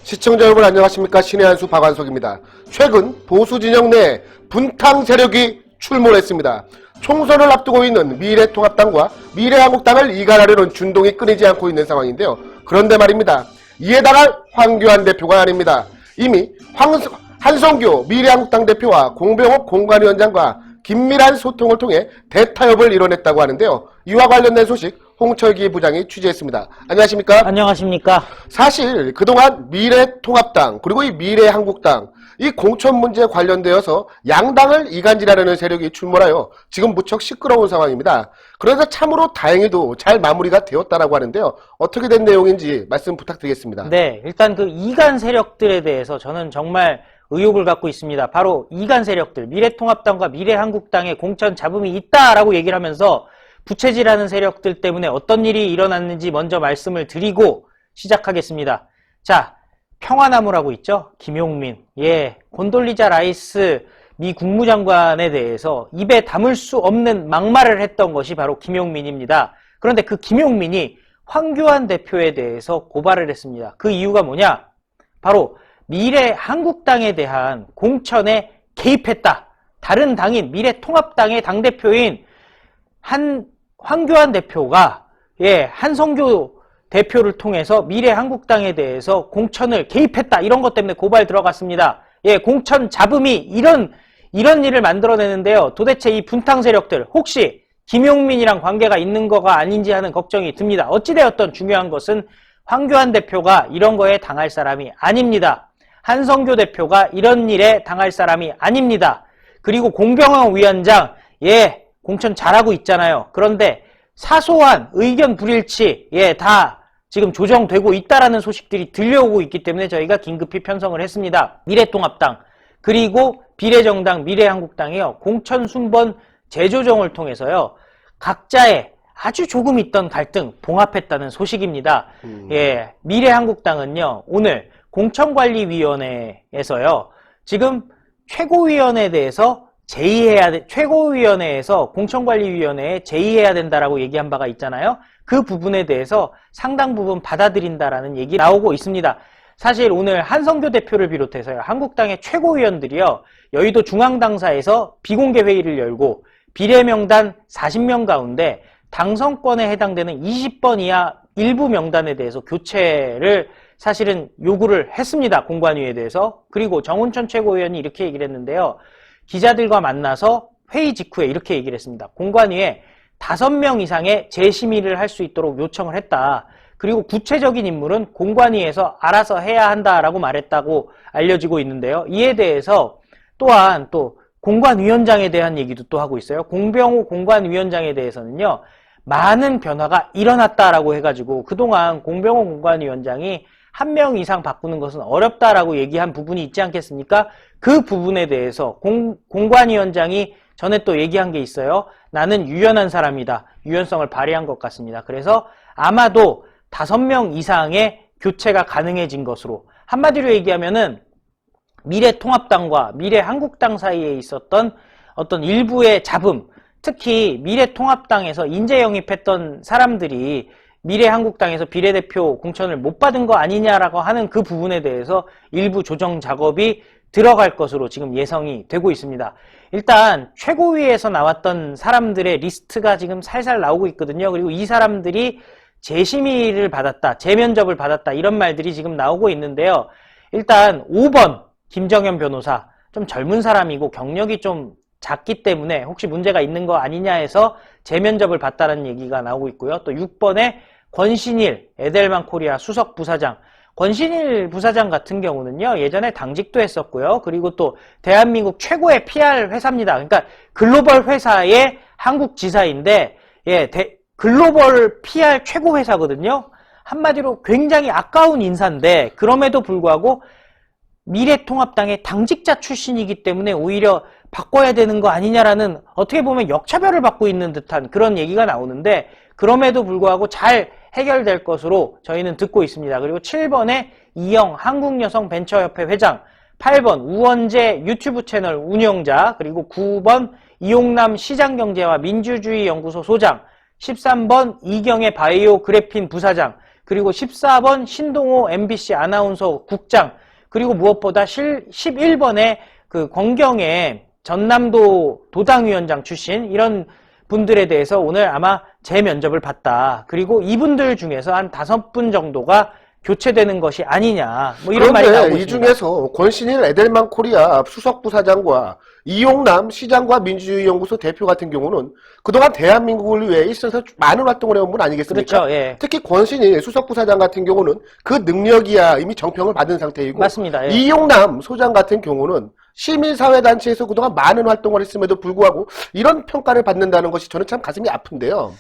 시청자 여러분 안녕하십니까. 신의 한수 박완석입니다. 최근 보수 진영 내 분탕 세력이 출몰했습니다. 총선을 앞두고 있는 미래통합당과 미래한국당을 이간하려는 준동이 끊이지 않고 있는 상황인데요. 그런데 말입니다. 이에 당할 황교안 대표가 아닙니다. 이미 한성규 미래한국당 대표와 공병옥 공관위원장과 긴밀한 소통을 통해 대타협을 이뤄냈다고 하는데요. 이와 관련된 소식 홍철기 부장이 취재했습니다. 안녕하십니까? 안녕하십니까? 사실 그동안 미래통합당 그리고 이 미래한국당 이 공천 문제에 관련되어서 양당을 이간질하려는 세력이 출몰하여 지금 무척 시끄러운 상황입니다. 그래서 참으로 다행히도 잘 마무리가 되었다라고 하는데요. 어떻게 된 내용인지 말씀 부탁드리겠습니다. 네, 일단 그 이간 세력들에 대해서 저는 정말 의혹을 갖고 있습니다. 바로 이간 세력들, 미래통합당과 미래한국당의 공천 잡음이 있다라고 얘기를 하면서 부채질하는 세력들 때문에 어떤 일이 일어났는지 먼저 말씀을 드리고 시작하겠습니다. 자, 평화나무라고 있죠? 김용민. 예, 곤돌리자 라이스 미 국무장관에 대해서 입에 담을 수 없는 막말을 했던 것이 바로 김용민입니다. 그런데 그 김용민이 황교안 대표에 대해서 고발을 했습니다. 그 이유가 뭐냐? 바로 미래한국당에 대한 공천에 개입했다. 다른 당인 미래통합당의 당대표인 황교안 대표가 한성규 대표를 통해서 미래한국당에 대해서 공천을 개입했다. 이런 것 때문에 고발 들어갔습니다. 공천 잡음이 이런 일을 만들어내는데요. 도대체 이 분탕 세력들 혹시 김용민이랑 관계가 있는 거가 아닌지 하는 걱정이 듭니다. 어찌되었던 중요한 것은 황교안 대표가 이런 거에 당할 사람이 아닙니다. 한성규 대표가 이런 일에 당할 사람이 아닙니다. 그리고 공병옥 위원장 공천 잘하고 있잖아요. 그런데 사소한 의견 불일치 다 지금 조정되고 있다라는 소식들이 들려오고 있기 때문에 저희가 긴급히 편성을 했습니다. 미래통합당 그리고 비례정당 미래한국당이요. 공천 순번 재조정을 통해서요. 각자의 아주 조금 있던 갈등 봉합했다는 소식입니다. 미래한국당은요. 오늘 공천관리위원회에서요. 지금 최고위원회에 대해서 최고위원회에서 공천관리위원회에 제의해야 된다라고 얘기한 바가 있잖아요. 그 부분에 대해서 상당 부분 받아들인다라는 얘기 나오고 있습니다. 사실 오늘 한성규 대표를 비롯해서요. 한국당의 최고위원들이요. 여의도 중앙당사에서 비공개 회의를 열고 비례명단 40명 가운데 당선권에 해당되는 20번 이하 일부 명단에 대해서 교체를 사실은 요구를 했습니다. 공관위에 대해서. 그리고 정운천 최고위원이 이렇게 얘기를 했는데요. 기자들과 만나서 회의 직후에 이렇게 얘기를 했습니다. 공관위에 5명 이상의 재심의를 할 수 있도록 요청을 했다. 그리고 구체적인 임무는 공관위에서 알아서 해야 한다라고 말했다고 알려지고 있는데요. 이에 대해서 또한 또 공관위원장에 대한 얘기도 또 하고 있어요. 공병호 공관위원장에 대해서는요. 많은 변화가 일어났다라고 해가지고 그동안 공병호 공관위원장이 1명 이상 바꾸는 것은 어렵다라고 얘기한 부분이 있지 않겠습니까? 그 부분에 대해서 공관위원장이 전에 또 얘기한 게 있어요. 나는 유연한 사람이다. 유연성을 발휘한 것 같습니다. 그래서 아마도 5명 이상의 교체가 가능해진 것으로 한마디로 얘기하면은 미래통합당과 미래한국당 사이에 있었던 어떤 일부의 잡음, 특히 미래통합당에서 인재 영입했던 사람들이 미래한국당에서 비례대표 공천을 못 받은 거 아니냐라고 하는 그 부분에 대해서 일부 조정 작업이 들어갈 것으로 지금 예상이 되고 있습니다. 일단 최고위에서 나왔던 사람들의 리스트가 지금 살살 나오고 있거든요. 그리고 이 사람들이 재심의를 받았다, 재면접을 받았다 이런 말들이 지금 나오고 있는데요. 일단 5번 김정현 변호사 좀 젊은 사람이고 경력이 좀 작기 때문에 혹시 문제가 있는 거 아니냐 해서 재면접을 받다는 얘기가 나오고 있고요. 또 6번에 권신일 에델만 코리아 수석 부사장. 권신일 부사장 같은 경우는요. 예전에 당직도 했었고요. 그리고 또 대한민국 최고의 PR 회사입니다. 그러니까 글로벌 회사의 한국 지사인데 글로벌 PR 최고 회사거든요. 한마디로 굉장히 아까운 인사인데 그럼에도 불구하고 미래통합당의 당직자 출신이기 때문에 오히려 바꿔야 되는 거 아니냐라는 어떻게 보면 역차별을 받고 있는 듯한 그런 얘기가 나오는데 그럼에도 불구하고 잘 해결될 것으로 저희는 듣고 있습니다. 그리고 7번에 이영 한국여성벤처협회 회장, 8번 우원재 유튜브 채널 운영자, 그리고 9번 이용남 시장경제와 민주주의연구소 소장, 13번 이경의 바이오 그래핀 부사장, 그리고 14번 신동호 MBC 아나운서 국장, 그리고 무엇보다 11번에 그 권경의 전남도 도당위원장 출신 이런 분들에 대해서 오늘 아마 재면접을 봤다. 그리고 이분들 중에서 한 5분 정도가 교체되는 것이 아니냐. 뭐 이런 말이 나오고 그런데 이 있습니다. 중에서 권신일 에델만 코리아 수석부사장과 이용남 시장과 민주주의연구소 대표 같은 경우는 그동안 대한민국을 위해 있어서 많은 활동을 해온 분 아니겠습니까? 그렇죠. 예. 특히 권신일 수석부사장 같은 경우는 그 능력이야 이미 정평을 받은 상태이고, 맞습니다. 예. 이용남 소장 같은 경우는 시민사회단체에서 그동안 많은 활동을 했음에도 불구하고 이런 평가를 받는다는 것이 저는 참 가슴이 아픈데요.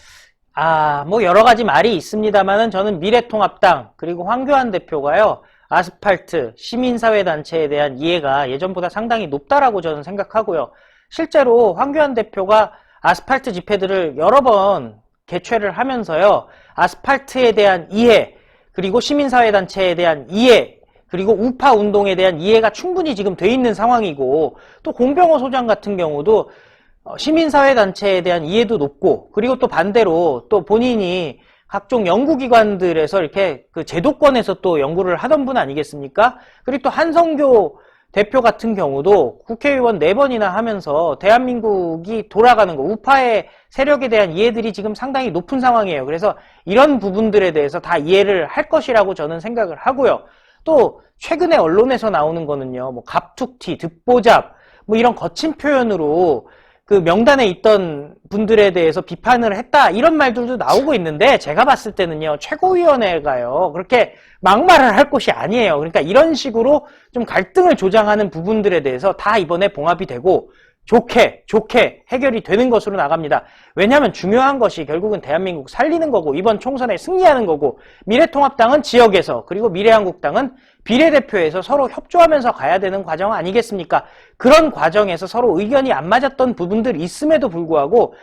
뭐 여러 가지 말이 있습니다만은 저는 미래통합당 그리고 황교안 대표가요, 아스팔트 시민사회단체에 대한 이해가 예전보다 상당히 높다라고 저는 생각하고요. 실제로 황교안 대표가 아스팔트 집회들을 여러 번 개최를 하면서요, 아스팔트에 대한 이해, 그리고 시민사회단체에 대한 이해, 그리고 우파 운동에 대한 이해가 충분히 지금 돼 있는 상황이고, 또 공병호 소장 같은 경우도 시민사회단체에 대한 이해도 높고, 그리고 또 반대로 또 본인이 각종 연구기관들에서 이렇게 그 제도권에서 또 연구를 하던 분 아니겠습니까? 그리고 또 한성교 대표 같은 경우도 국회의원 4번이나 하면서 대한민국이 돌아가는 거, 우파의 세력에 대한 이해들이 지금 상당히 높은 상황이에요. 그래서 이런 부분들에 대해서 다 이해를 할 것이라고 저는 생각을 하고요. 또 최근에 언론에서 나오는 거는요, 뭐 갑툭튀, 듣보잡, 뭐 이런 거친 표현으로 그 명단에 있던 분들에 대해서 비판을 했다, 이런 말들도 나오고 있는데, 제가 봤을 때는요, 최고위원회가요 그렇게 막말을 할 곳이 아니에요. 그러니까 이런 식으로 좀 갈등을 조장하는 부분들에 대해서 다 이번에 봉합이 되고 좋게 해결이 되는 것으로 나갑니다. 왜냐하면 중요한 것이 결국은 대한민국 살리는 거고, 이번 총선에 승리하는 거고, 미래통합당은 지역에서, 그리고 미래한국당은 비례대표에서 서로 협조하면서 가야 되는 과정 아니겠습니까? 그런 과정에서 서로 의견이 안 맞았던 부분들이 있음에도 불구하고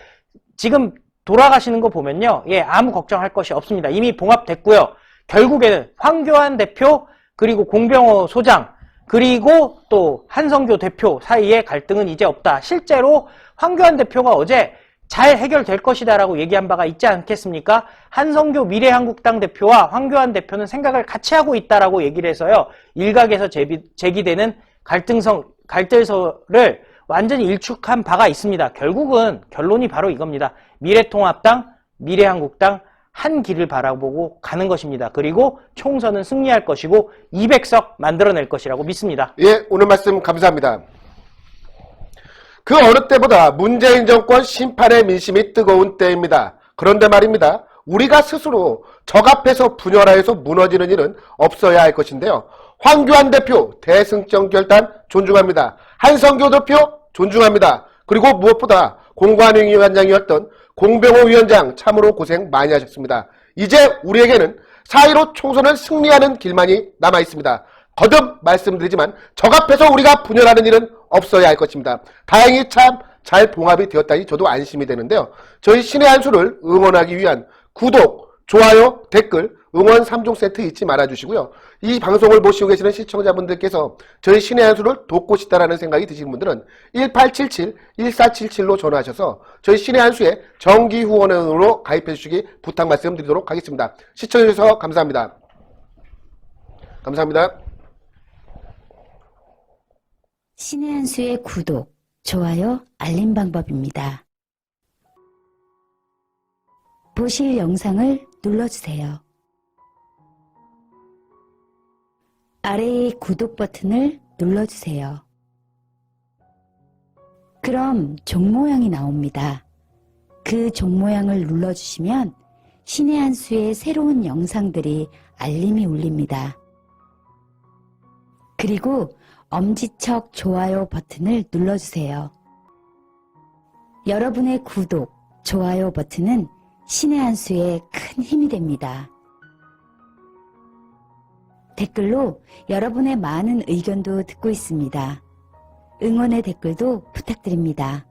지금 돌아가시는 거 보면요, 아무 걱정할 것이 없습니다. 이미 봉합됐고요. 결국에는 황교안 대표, 그리고 공병호 소장, 그리고 또 한성교 대표 사이의 갈등은 이제 없다. 실제로 황교안 대표가 어제 잘 해결될 것이다 라고 얘기한 바가 있지 않겠습니까? 한성교 미래한국당 대표와 황교안 대표는 생각을 같이 하고 있다라고 얘기를 해서요, 일각에서 제기되는 갈등설을 완전히 일축한 바가 있습니다. 결국은 결론이 바로 이겁니다. 미래통합당, 미래한국당 한 길을 바라보고 가는 것입니다. 그리고 총선은 승리할 것이고 200석 만들어낼 것이라고 믿습니다. 예, 오늘 말씀 감사합니다. 그 어느 때보다 문재인 정권 심판의 민심이 뜨거운 때입니다. 그런데 말입니다, 우리가 스스로 적 앞에서 분열하여서 무너지는 일은 없어야 할 것인데요. 황교안 대표 대승적 결단 존중합니다. 한성교 대표 존중합니다. 그리고 무엇보다 공관위원장이었던 공병호 위원장 참으로 고생 많이 하셨습니다. 이제 우리에게는 4.15 총선을 승리하는 길만이 남아있습니다. 거듭 말씀드리지만 적 앞에서 우리가 분열하는 일은 없어야 할 것입니다. 다행히 참 잘 봉합이 되었다니 저도 안심이 되는데요. 저희 신의 한 수를 응원하기 위한 구독, 좋아요, 댓글, 응원 3종 세트 잊지 말아주시고요. 이 방송을 보시고 계시는 시청자분들께서 저희 신의 한 수를 돕고 싶다라는 생각이 드시는 분들은 1877-1477로 전화하셔서 저희 신의 한 수에 정기 후원으로 가입해 주시기 부탁 말씀드리도록 하겠습니다. 시청해주셔서 감사합니다. 감사합니다. 신의 한 수의 구독, 좋아요, 알림 방법입니다. 보실 영상을 눌러주세요. 아래의 구독 버튼을 눌러주세요. 그럼 종 모양이 나옵니다. 그 종 모양을 눌러주시면 신의 한 수의 새로운 영상들이 알림이 울립니다. 그리고 엄지척 좋아요 버튼을 눌러주세요. 여러분의 구독, 좋아요 버튼은 신의 한 수에 큰 힘이 됩니다. 댓글로 여러분의 많은 의견도 듣고 있습니다. 응원의 댓글도 부탁드립니다.